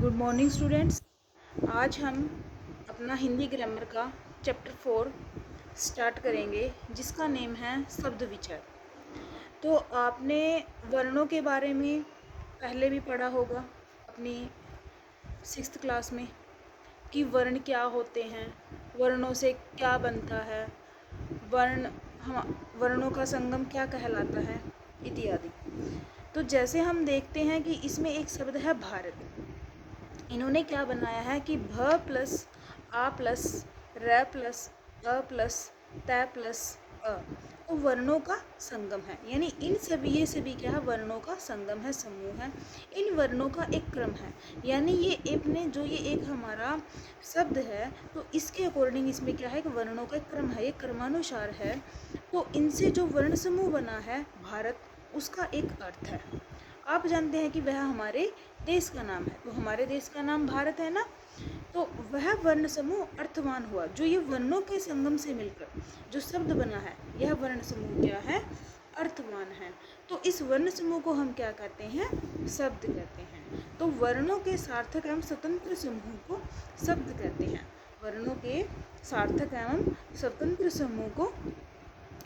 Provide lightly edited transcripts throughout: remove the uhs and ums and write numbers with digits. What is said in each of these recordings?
Good morning students. आज हम अपना हिंदी ग्रामर का चैप्टर 4 स्टार्ट करेंगे, जिसका नेम है शब्द विचार। तो आपने वर्णों के बारे में पहले भी पढ़ा होगा अपनी 6th क्लास में कि वर्ण क्या होते हैं, वर्णों से क्या बनता है, वर्ण हम वर्णों का संगम क्या कहलाता है इत्यादि। तो जैसे हम देखते हैं कि इसमें एक शब्द है भारत। इन्होंने क्या बनाया है कि भ प्लस आ प्लस र प्लस अ प्लस त प्लस अ, तो वर्णों का संगम है। यानी इन सभी ये सभी क्या है, वर्णों का संगम है, समूह है। इन वर्णों का एक क्रम है। यानी ये अपने जो ये एक हमारा शब्द है, तो इसके अकॉर्डिंग इसमें क्या है कि वर्णों का एक क्रम है, ये क्रमानुसार है। तो इनसे जो वर्ण समूह बना है भारत, उसका एक अर्थ है। आप जानते हैं कि वह हमारे देश का नाम है, तो हमारे देश का नाम भारत है ना। तो वह वर्ण समूह अर्थवान हुआ। जो ये वर्णों के संगम से मिलकर जो शब्द बना है, यह वर्ण समूह क्या है, अर्थवान है। तो इस वर्ण समूह को हम क्या कहते हैं, शब्द कहते हैं। तो वर्णों के सार्थक एवं स्वतंत्र समूह को शब्द कहते हैं। वर्णों के सार्थक एवं स्वतंत्र समूह को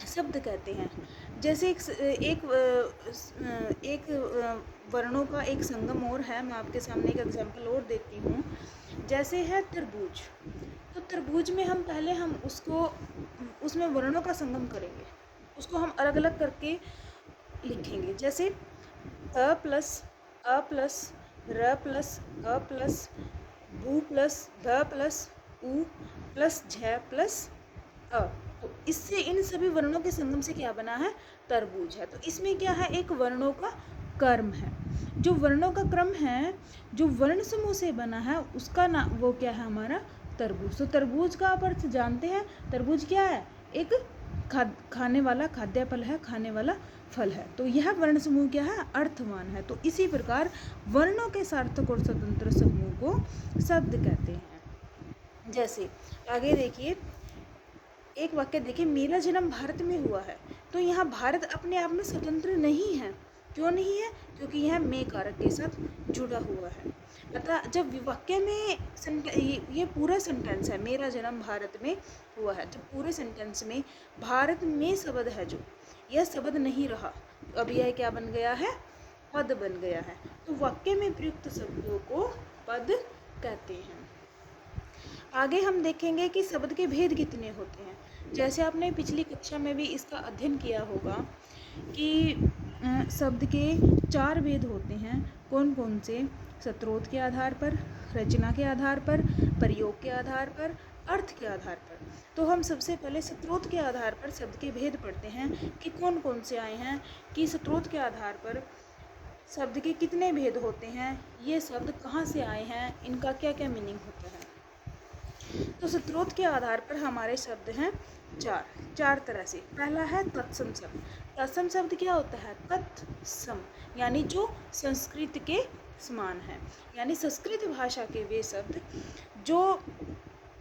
शब्द कहते हैं। जैसे एक वर्णों का एक संगम और है। मैं आपके सामने एक एग्जांपल और देती हूँ। जैसे है तरबूज। तो तरबूज में हम उसको उसमें वर्णों का संगम करेंगे, उसको हम अलग अलग करके लिखेंगे। जैसे अ प्लस र प्लस अ प्लस भू प्लस ध प्लस उ प्लस झ प्लस अ। तो इससे इन सभी वर्णों के संगम से क्या बना है, तरबूज है। तो इसमें क्या है, एक वर्णों का क्रम है। जो वर्णों का क्रम है, जो वर्ण समूह से बना है, उसका नाम वो क्या है, हमारा तरबूज। तो तरबूज का आप अर्थ जानते हैं। तरबूज क्या है, एक खाने वाला खाद्य फल है, खाने वाला फल है। तो यह वर्ण समूह क्या है, अर्थवान है। तो इसी प्रकार वर्णों के सार्थक और स्वतंत्र समूह को शब्द कहते हैं। जैसे आगे देखिए, एक वाक्य देखिए, मेरा जन्म भारत में हुआ है। तो यहाँ भारत अपने आप में स्वतंत्र नहीं है। क्यों नहीं है, क्योंकि यह में कारक के साथ जुड़ा हुआ है। अतः जब वाक्य में ये पूरा सेंटेंस है, मेरा जन्म भारत में हुआ है, जब पूरे सेंटेंस में भारत में शब्द है, जो यह शब्द नहीं रहा, अब यह क्या बन गया है, पद बन गया है। तो वाक्य में प्रयुक्त शब्दों को पद कहते हैं। आगे हम देखेंगे कि शब्द के भेद कितने होते हैं। जैसे आपने पिछली कक्षा में भी इसका अध्ययन किया होगा कि शब्द के 4 भेद होते हैं। कौन कौन से, स्रोत के आधार पर, रचना के आधार पर, प्रयोग के आधार पर, अर्थ के आधार पर। तो हम सबसे पहले स्रोत के आधार पर शब्द के भेद पढ़ते हैं कि कौन कौन से आए हैं, कि स्रोत के आधार पर शब्द के कितने भेद होते हैं, ये शब्द कहाँ से आए हैं, इनका क्या क्या मीनिंग होता है। तो स्रोत के आधार पर हमारे शब्द हैं चार तरह से। पहला है तत्सम शब्द। तत्सम शब्द क्या होता है, तत्सम यानी जो संस्कृत के समान है। यानी संस्कृत भाषा के वे शब्द जो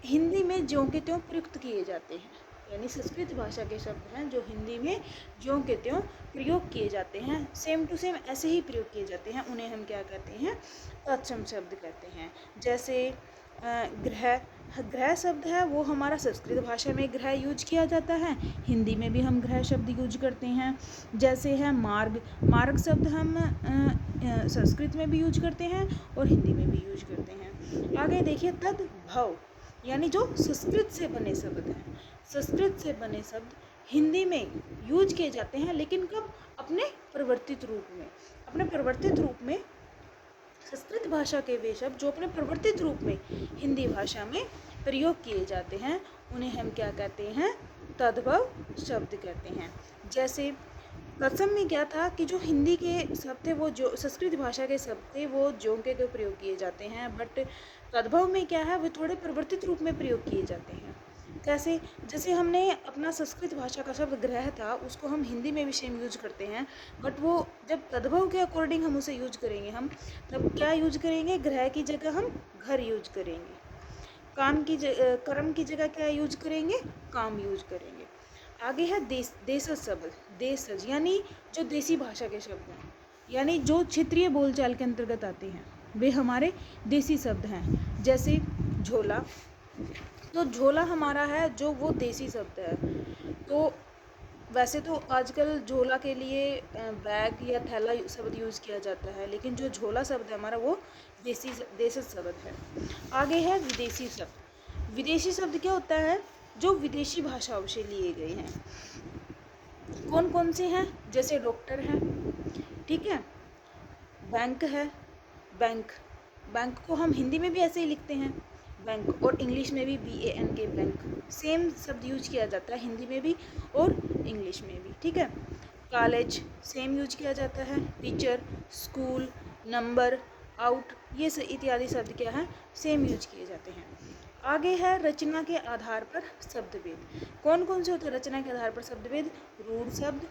हिंदी में ज्यों के त्यों प्रयुक्त किए जाते हैं। यानी संस्कृत भाषा के शब्द हैं जो हिंदी में ज्यों के त्यों प्रयोग किए जाते हैं, सेम टू सेम ऐसे ही प्रयोग किए जाते हैं, उन्हें हम क्या कहते हैं, तत्सम शब्द कहते हैं। जैसे ग्रह ग्रह शब्द है, वो हमारा संस्कृत भाषा में ग्रह यूज किया जाता है, हिंदी में भी हम ग्रह शब्द यूज करते हैं। जैसे है मार्ग। मार्ग शब्द हम संस्कृत में भी यूज करते हैं और हिंदी में भी यूज करते हैं। आगे देखिए, तद्भव यानी जो संस्कृत से बने शब्द हैं। संस्कृत से बने शब्द हिंदी में यूज किए जाते हैं, लेकिन कब, अपने परिवर्तित रूप में। अपने परिवर्तित रूप में संस्कृत भाषा के वे शब्द जो अपने परिवर्तित रूप में हिंदी भाषा में प्रयोग किए जाते हैं, उन्हें हम क्या कहते हैं, तद्भव शब्द कहते हैं। जैसे तत्सम में क्या था कि जो हिंदी के शब्द थे, वो जो संस्कृत भाषा के शब्द थे, वो जोंके के प्रयोग किए जाते हैं। बट तद्भव में क्या है, वो थोड़े परिवर्तित रूप में प्रयोग किए जाते हैं। कैसे, जैसे हमने अपना संस्कृत भाषा का शब्द ग्रह था, उसको हम हिंदी में भी सेम यूज करते हैं, बट वो जब तद्भव के अकॉर्डिंग हम उसे यूज करेंगे, हम तब क्या यूज करेंगे, ग्रह की जगह हम घर यूज करेंगे, कर्म की जगह क्या यूज करेंगे, काम यूज करेंगे। आगे है देशज शब्द। देशज यानी जो देसी भाषा के शब्द हैं, यानी जो क्षेत्रीय बोलचाल के अंतर्गत आते हैं, वे हमारे देसी शब्द हैं। जैसे झोला, तो झोला हमारा है जो वो देसी शब्द है। तो वैसे तो आजकल झोला के लिए बैग या थैला शब्द यूज़ किया जाता है, लेकिन जो झोला शब्द है हमारा वो देसी शब्द है। आगे है विदेशी शब्द। विदेशी शब्द क्या होता है? जो विदेशी भाषाओं से लिए गए हैं। कौन कौन से हैं? जैसे डॉक्टर है, ठीक है, बैंक है, बैंक, बैंक को हम हिंदी में भी ऐसे ही लिखते हैं बैंक, और इंग्लिश में भी BANK बैंक, सेम शब्द यूज किया जाता है हिंदी में भी और इंग्लिश में भी, ठीक है। कॉलेज सेम यूज किया जाता है। टीचर, स्कूल, नंबर, आउट, ये इत्यादि शब्द क्या है? सेम यूज किए जाते हैं। आगे है रचना के आधार पर शब्दभेद। कौन कौन से होते हैं रचना के आधार पर शब्दभेद? रूढ़ शब्द,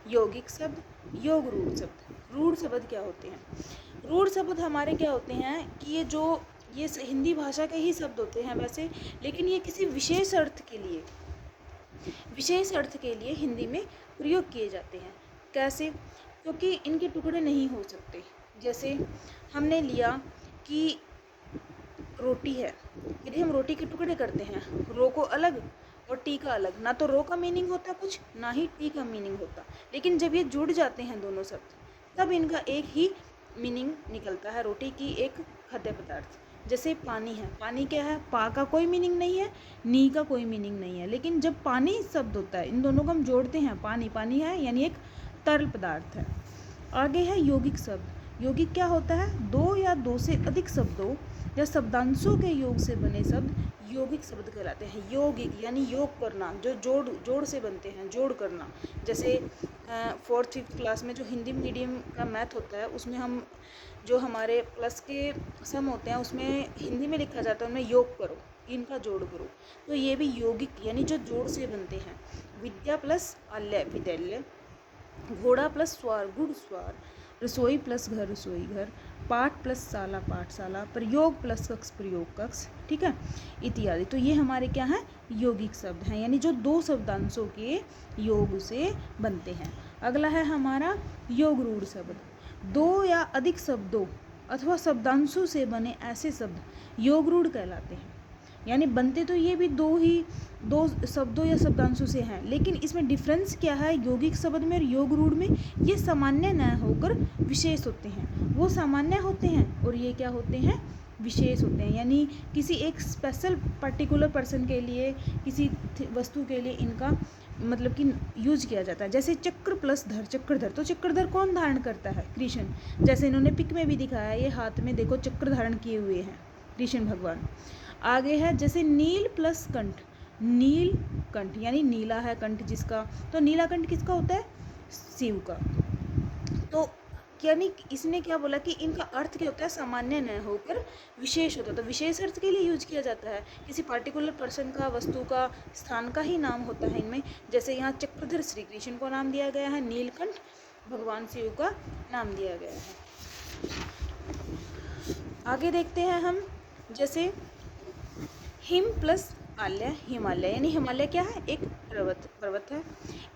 यौगिक शब्द, योग रूढ़ शब्द। रूढ़ शब्द क्या होते हैं? रूढ़ शब्द हमारे क्या होते हैं कि ये हिंदी भाषा के ही शब्द होते हैं वैसे, लेकिन ये किसी विशेष अर्थ के लिए हिंदी में प्रयोग किए जाते हैं। कैसे? क्योंकि इनके टुकड़े नहीं हो सकते। जैसे हमने लिया कि रोटी है, यदि हम रोटी के टुकड़े करते हैं, रो को अलग और टी का अलग, ना तो रो का मीनिंग होता कुछ, ना ही टी का मीनिंग होता। लेकिन जब ये जुड़ जाते हैं दोनों शब्द, तब इनका एक ही मीनिंग निकलता है, रोटी की एक खाद्य पदार्थ। जैसे पानी है, पानी क्या है? पा का कोई मीनिंग नहीं है, नी का कोई मीनिंग नहीं है, लेकिन जब पानी शब्द होता है, इन दोनों को हम जोड़ते हैं, पानी पानी है यानी एक तरल पदार्थ है। आगे है यौगिक शब्द। यौगिक क्या होता है? दो या दो से अधिक शब्दों या शब्दांशों के योग से बने शब्द यौगिक शब्द कहलाते हैं। यौगिक यानी योग करना, जो जोड़ से बनते हैं, जोड़ करना। जैसे 4th 5th क्लास में जो हिंदी मीडियम का मैथ होता है, उसमें हम जो हमारे प्लस के सम होते हैं उसमें हिंदी में लिखा जाता है, उनमें योग करो, इनका जोड़ करो। तो ये भी यौगिक यानी जो जोड़ से बनते हैं। विद्या प्लस आल्य विद्यालय, घोड़ा प्लस स्वार गुड़ स्वार, रसोई प्लस घर रसोई घर, पाठ प्लस शाला पाठशाला, प्रयोग प्लस कक्ष प्रयोग कक्ष, ठीक है, इत्यादि। तो ये हमारे क्या हैं? यौगिक शब्द हैं, यानी जो दो शब्दांशों के योग से बनते हैं। अगला है हमारा योग रूढ़ शब्द। दो या अधिक शब्दों अथवा शब्दांशों से बने ऐसे शब्द योग रूढ़ कहलाते हैं। यानी बनते तो ये भी दो शब्दों या शब्दांशों से हैं, लेकिन इसमें डिफरेंस क्या है? यौगिक शब्द में और योग रूढ़ में ये सामान्य न होकर विशेष होते हैं। वो सामान्य होते हैं और ये क्या होते हैं? विशेष होते हैं। यानी किसी एक स्पेशल पर्टिकुलर पर्सन के लिए, किसी वस्तु के लिए इनका मतलब कि यूज किया जाता है। जैसे चक्र प्लस धर, चक्रधर, तो चक्रधर कौन धारण करता है? कृष्ण। जैसे इन्होंने पिक में भी दिखाया, ये हाथ में देखो चक्र धारण किए हुए हैं कृष्ण भगवान। आगे है जैसे नील प्लस कंठ, नील कंठ यानी नीला है कंठ जिसका, तो नीला कंठ किसका होता है? शिव का। तो यानी इसने क्या बोला कि इनका अर्थ क्या होता है? सामान्य न होकर विशेष होता है। तो विशेष अर्थ के लिए यूज किया जाता है, किसी पर्टिकुलर पर्सन का, वस्तु का, स्थान का ही नाम होता है इनमें। जैसे यहाँ चक्रधर श्री कृष्ण को नाम दिया गया है, नीलकंठ भगवान शिव का नाम दिया गया है। आगे देखते हैं हम, जैसे हिम प्लस आल्य हिमालय, यानी हिमालय क्या है? एक पर्वत है।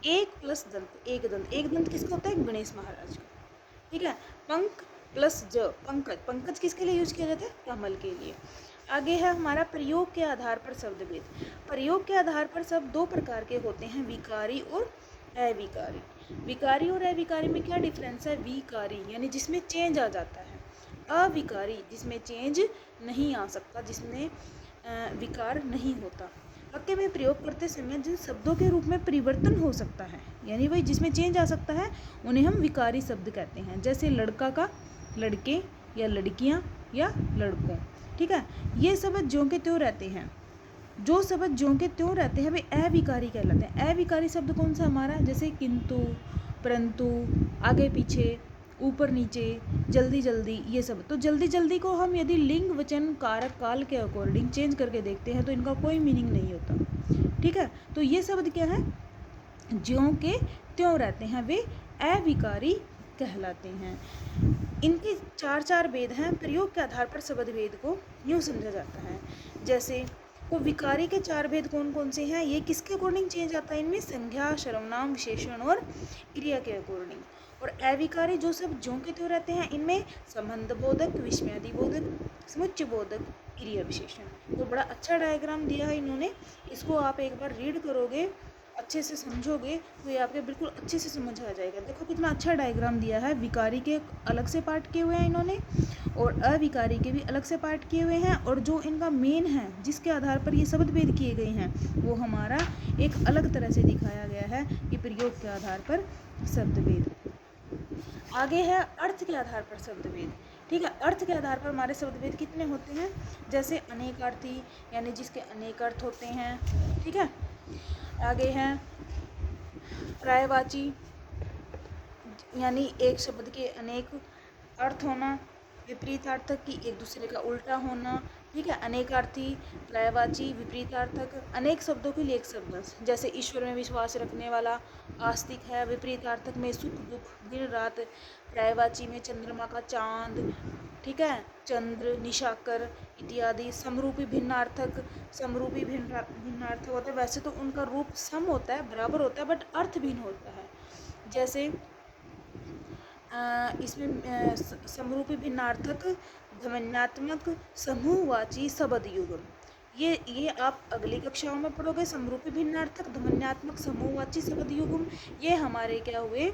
एक प्लस दंत, एक दंत, एक दंत किसका होता है? गणेश महाराज का, ठीक है। पंख प्लस ज, पंकज, पंकज किसके लिए यूज किया जाता है? कमल के लिए। आगे है हमारा प्रयोग के आधार पर शब्दभेद। प्रयोग के आधार पर शब्द दो प्रकार के होते हैं, विकारी और अविकारी। विकारी और अविकारी में क्या डिफरेंस है? विकारी यानी जिसमें चेंज आ जाता है, अविकारी जिसमें चेंज नहीं आ सकता, जिसमें विकार नहीं होता। वाक्य में प्रयोग करते समय जिन शब्दों के रूप में परिवर्तन हो सकता है, यानी वही जिसमें चेंज आ सकता है, उन्हें हम विकारी शब्द कहते हैं। जैसे लड़का का लड़के, या लड़कियां या लड़कों, ठीक है। ये शब्द ज्यों के त्यों रहते हैं, जो शब्द ज्यों के त्यों रहते हैं वे अविकारी कहलाते हैं। अविकारी शब्द कौन सा हमारा? जैसे किंतु, परंतु, आगे पीछे, ऊपर नीचे, जल्दी जल्दी, ये सब। तो जल्दी जल्दी को हम यदि लिंग वचन कारक काल के अकॉर्डिंग चेंज करके देखते हैं तो इनका कोई मीनिंग नहीं होता, ठीक है। तो ये शब्द क्या है? ज्यों के त्यों रहते हैं, वे अविकारी कहलाते हैं। इनके चार भेद हैं। प्रयोग के आधार पर शब्द भेद को यूँ समझा जाता है। जैसे तो विकारी के चार भेद कौन कौन से हैं? ये किसके अकॉर्डिंग चेंज आता है? इनमें संज्ञा, सर्वनाम, विशेषण और क्रिया के अकॉर्डिंग। और अविकारी जो सब ज्यों के त्यों रहते हैं, इनमें संबंध बोधक, विस्मयादि बोधक, समुच्चय बोधक, क्रिया विशेषण। तो बड़ा अच्छा डायग्राम दिया है इन्होंने, इसको आप एक बार रीड करोगे, अच्छे से समझोगे तो ये आपके बिल्कुल अच्छे से समझ आ जाएगा। देखो कितना अच्छा डायग्राम दिया है, विकारी के अलग से पार्ट किए हुए हैं इन्होंने और अविकारी के भी अलग से पार्ट किए हुए हैं, और जो इनका मेन है जिसके आधार पर ये शब्द भेद किए गए हैं वो हमारा एक अलग तरह से दिखाया गया है कि प्रयोग के आधार पर शब्द भेद। आगे है अर्थ के आधार पर शब्द भेद। ठीक है, अर्थ के आधार पर हमारे शब्द भेद कितने होते हैं, जैसे अनेकार्थी यानी जिसके अनेक अर्थ होते हैं। ठीक है, आगे है पर्यायवाची यानी एक शब्द के अनेक अर्थ होना, विपरीतार्थक की एक दूसरे का उल्टा होना। ठीक है, अनेकार्थी, पर्यायवाची, विपरीतार्थक, अनेक शब्दों के लिए एक शब्द, जैसे ईश्वर में विश्वास रखने वाला आस्तिक है, विपरीतार्थक में सुख दुख दिन रात, पर्यायवाची में चंद्रमा का चांद, ठीक है, चंद्र, निशाकर इत्यादि। समरूपी भिन्नार्थक, समरूपी भिन्नार्थक होता है, वैसे तो उनका रूप सम होता है, बराबर होता है, बट अर्थ भिन्न होता है। जैसे इसमें समरूपी भिन्नार्थक ध्वन्यात्मक समूहवाची शब्द युगम, ये आप अगली कक्षाओं में पढ़ोगे। समरूपी भिन्नार्थक ध्वन्यात्मक समूहवाची शब्द युगम, ये हमारे क्या हुए,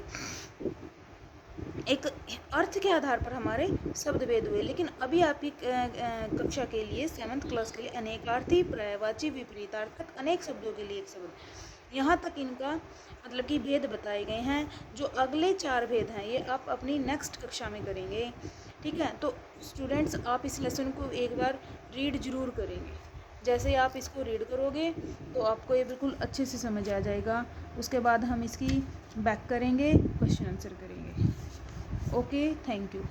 एक अर्थ के आधार पर हमारे शब्द भेद हुए। लेकिन अभी आपकी कक्षा के लिए 7th क्लास के लिए अनेकार्थी, पर्यायवाची, विपरीतार्थक, अनेक शब्दों के लिए एक शब्द, यहाँ तक इनका मतलब कि भेद बताए गए हैं। जो अगले 4 भेद हैं ये आप अपनी नेक्स्ट कक्षा में करेंगे। ठीक है, तो स्टूडेंट्स आप इस लेसन को एक बार रीड ज़रूर करेंगे। जैसे आप इसको रीड करोगे तो आपको ये बिल्कुल अच्छे से समझ आ जाएगा। उसके बाद हम इसकी बैक करेंगे, क्वेश्चन आंसर करेंगे। Okay, thank you.